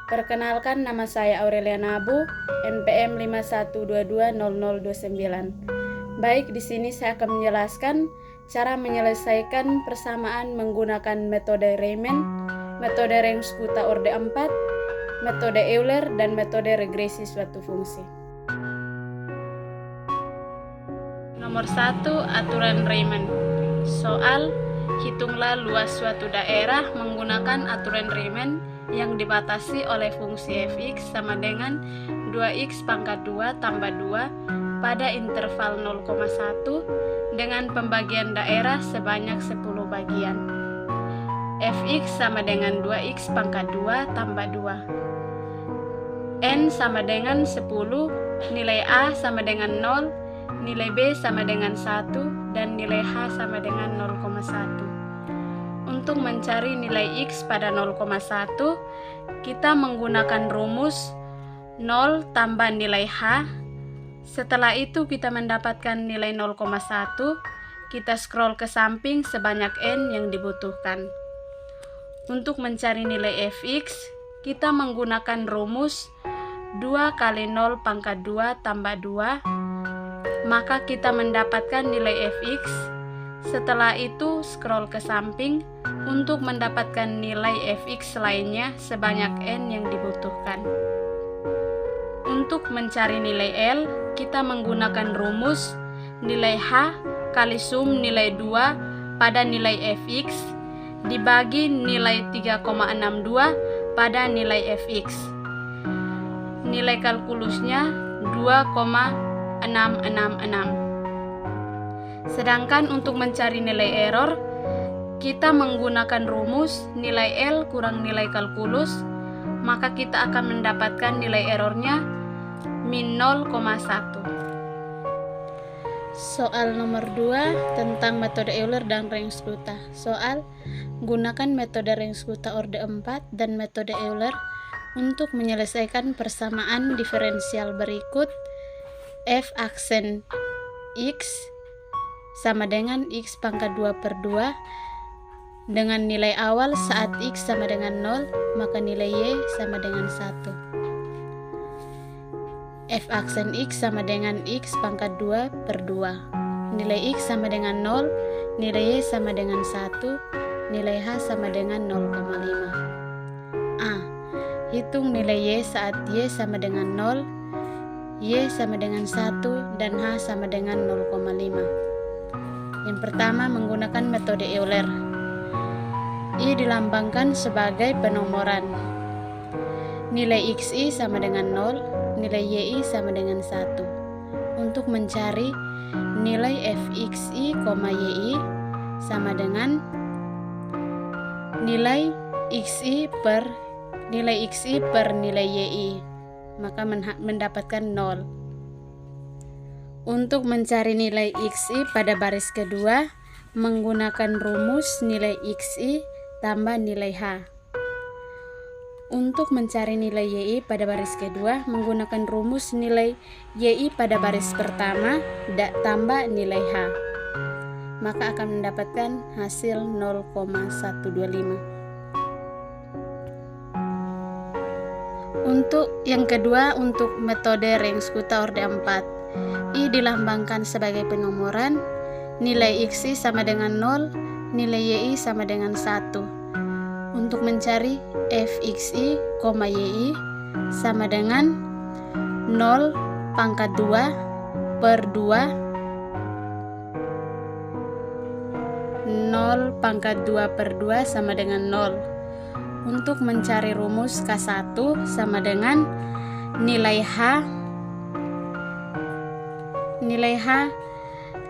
Perkenalkan, nama saya Aurelia Nabu, NPM 51220029. Baik, di sini saya akan menjelaskan cara menyelesaikan persamaan menggunakan metode Riemann, metode Rensch-Kutta orde 4, metode Euler, dan metode regresi suatu fungsi. Nomor 1, aturan Riemann. Soal, hitunglah luas suatu daerah menggunakan aturan Riemann yang dibatasi oleh fungsi fx sama dengan 2x pangkat 2 tambah 2 pada interval 0,1 dengan pembagian daerah sebanyak 10 bagian. Fx sama dengan 2x pangkat 2 tambah 2. N sama dengan 10, nilai A sama dengan 0, nilai B sama dengan 1, dan nilai H sama dengan 0,1. Untuk mencari nilai X pada 0,1, kita menggunakan rumus 0 tambah nilai H. Setelah itu kita mendapatkan nilai 0,1, kita scroll ke samping sebanyak N yang dibutuhkan. Untuk mencari nilai Fx, kita menggunakan rumus 2 kali 0 pangkat 2 tambah 2, maka kita mendapatkan nilai Fx. Setelah itu scroll ke samping untuk mendapatkan nilai Fx lainnya sebanyak N yang dibutuhkan. Untuk mencari nilai L, kita menggunakan rumus nilai H kali sum nilai 2 pada nilai Fx dibagi nilai 3,62 pada nilai Fx. Nilai kalkulusnya 2,666. Sedangkan untuk mencari nilai error, kita menggunakan rumus nilai L kurang nilai kalkulus, maka kita akan mendapatkan nilai errornya min 0,1. Soal nomor 2 tentang metode Euler dan Rensch-Kutta. Soal, gunakan metode Rensch-Kutta orde 4 dan metode Euler untuk menyelesaikan persamaan diferensial berikut. F aksen X sama dengan X pangkat 2 per 2 dengan nilai awal saat X sama dengan 0, maka nilai Y sama dengan 1. F aksen X sama dengan X pangkat 2 per 2. Nilai X sama dengan 0, nilai Y sama dengan 1, nilai H sama dengan 0,5. A. Hitung nilai Y saat Y sama dengan 0, Y sama dengan 1, dan H sama dengan 0,5. Yang pertama, menggunakan metode Euler. I dilambangkan sebagai penomoran. Nilai XI sama dengan 0, nilai YI sama dengan 1. Untuk mencari nilai Fxi, YI sama dengan nilai XI per nilai YI, maka mendapatkan 0. Untuk mencari nilai XI pada baris kedua, menggunakan rumus nilai XI tambah nilai H. Untuk mencari nilai YI pada baris kedua, menggunakan rumus nilai YI pada baris pertama tambah nilai H, maka akan mendapatkan hasil 0,125. Untuk yang kedua, untuk metode Rensch-Kutta orde 4. I dilambangkan sebagai penomoran, nilai XI sama dengan 0, nilai YI sama dengan 1. Untuk mencari Fxi, YI sama dengan 0 pangkat 2 per 2, 0 pangkat 2 per 2 sama dengan 0. Untuk mencari rumus K1 sama dengan nilai H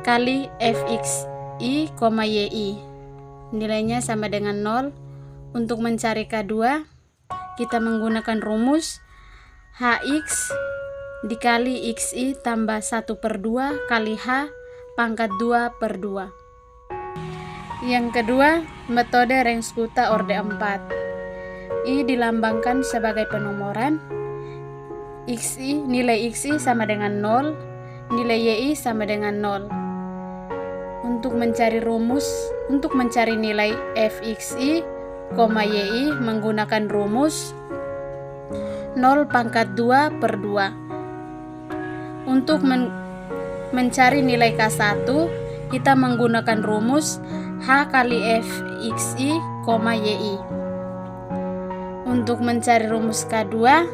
kali Fxi, YI. Nilainya sama dengan 0. Untuk mencari K2, kita menggunakan rumus Hx dikali Xi tambah 1 per 2 kali H pangkat 2 per 2. Yang kedua, metode Rensch-Kutta orde 4. I dilambangkan sebagai penomoran. Nilai Xi sama dengan 0, nilai YI sama dengan 0. Untuk mencari nilai Fxi, YI menggunakan rumus 0 pangkat 2 per 2. Untuk mencari nilai K1, kita menggunakan rumus H kali Fxi, Y. Untuk mencari rumus K2,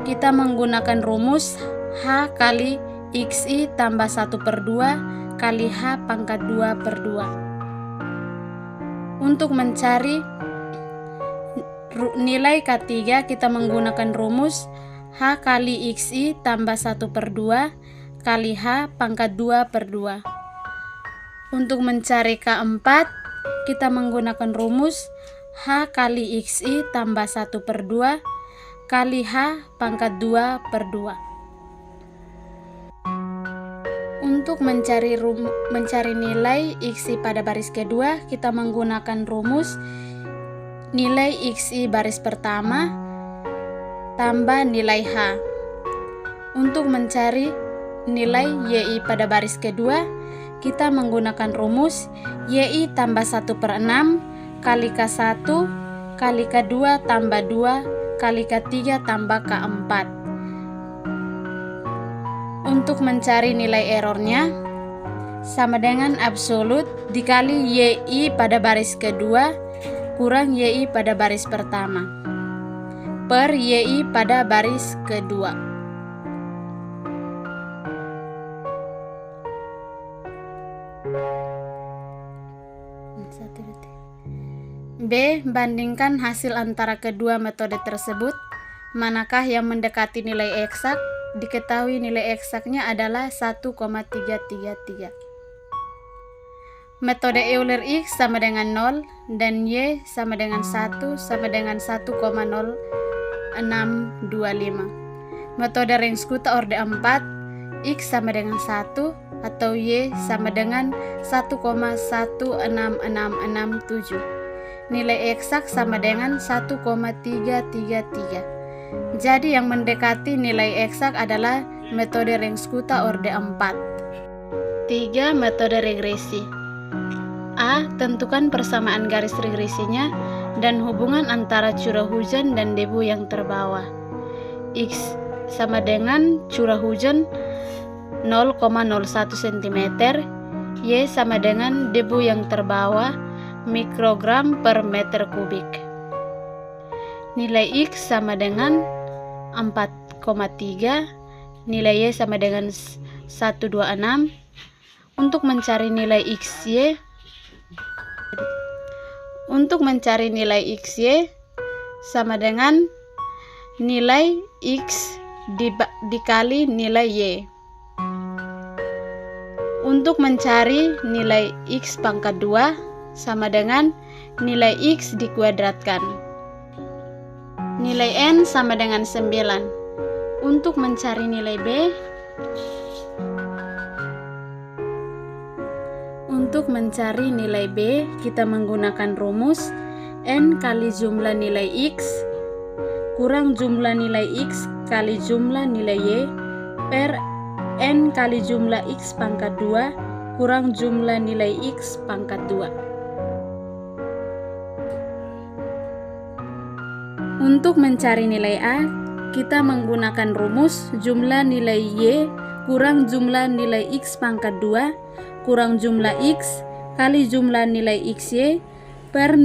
kita menggunakan rumus H kali Xi tambah 1 per 2 kali H pangkat 2 per 2. Untuk mencari nilai K3, kita menggunakan rumus H kali Xi tambah 1 per 2 kali H pangkat 2 per 2. Untuk mencari K4, kita menggunakan rumus H kali Xi tambah 1 per 2 kali H pangkat 2 per 2. Untuk mencari nilai Xi pada baris kedua, kita menggunakan rumus nilai Xi baris pertama tambah nilai H. Untuk mencari nilai Y pada baris kedua, kita menggunakan rumus Y tambah 1 per 6 kali K1 kali K2 tambah 2 kali K3 tambah K4. Untuk mencari nilai errornya, sama dengan absolut dikali Y pada baris kedua kurang Y pada baris pertama per Y pada baris kedua. B. Bandingkan hasil antara kedua metode tersebut. Manakah yang mendekati nilai eksak? Diketahui nilai eksaknya adalah 1,333. Metode Euler X sama dengan 0 dan Y sama dengan 1 sama dengan 1,0625. Metode Ringskutta orde 4, X sama dengan 1 atau Y sama dengan 1,16667. Nilai eksak sama dengan 1,333. Jadi yang mendekati nilai eksak adalah metode Ringskutta orde 4. 3. Metode regresi. A. Tentukan persamaan garis regresinya dan hubungan antara curah hujan dan debu yang terbawa. X sama dengan curah hujan 0,01 cm, Y sama dengan debu yang terbawa mikrogram per meter kubik. Nilai X sama dengan 4,3, nilai Y sama dengan 126. Untuk mencari nilai XY, sama dengan nilai X dikali nilai Y. Untuk mencari nilai X pangkat 2 sama dengan nilai X dikuadratkan. Nilai N sama dengan 9. Untuk mencari nilai B, kita menggunakan rumus N kali jumlah nilai X kurang jumlah nilai X kali jumlah nilai Y per N kali jumlah X pangkat 2 kurang jumlah nilai X pangkat 2. Untuk mencari nilai A, kita menggunakan rumus jumlah nilai Y kurang jumlah nilai X pangkat 2 kurang jumlah X kali jumlah nilai XY per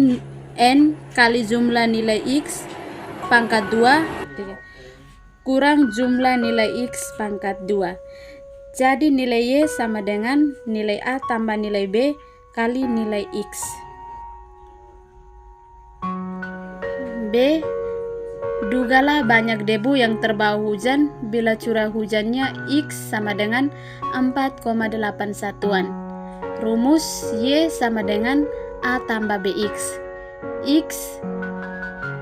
N kali jumlah nilai X pangkat 2 kurang jumlah nilai X pangkat 2. Jadi nilai Y sama dengan nilai A tambah nilai B kali nilai X. B. Dugalah banyak debu yang terbawa hujan bila curah hujannya X sama dengan 4,8 satuan. Rumus Y sama dengan A tambah BX. X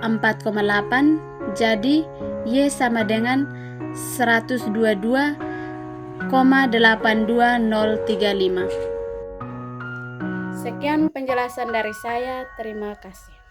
4,8, jadi Y sama dengan 122,82035. Sekian penjelasan dari saya, terima kasih.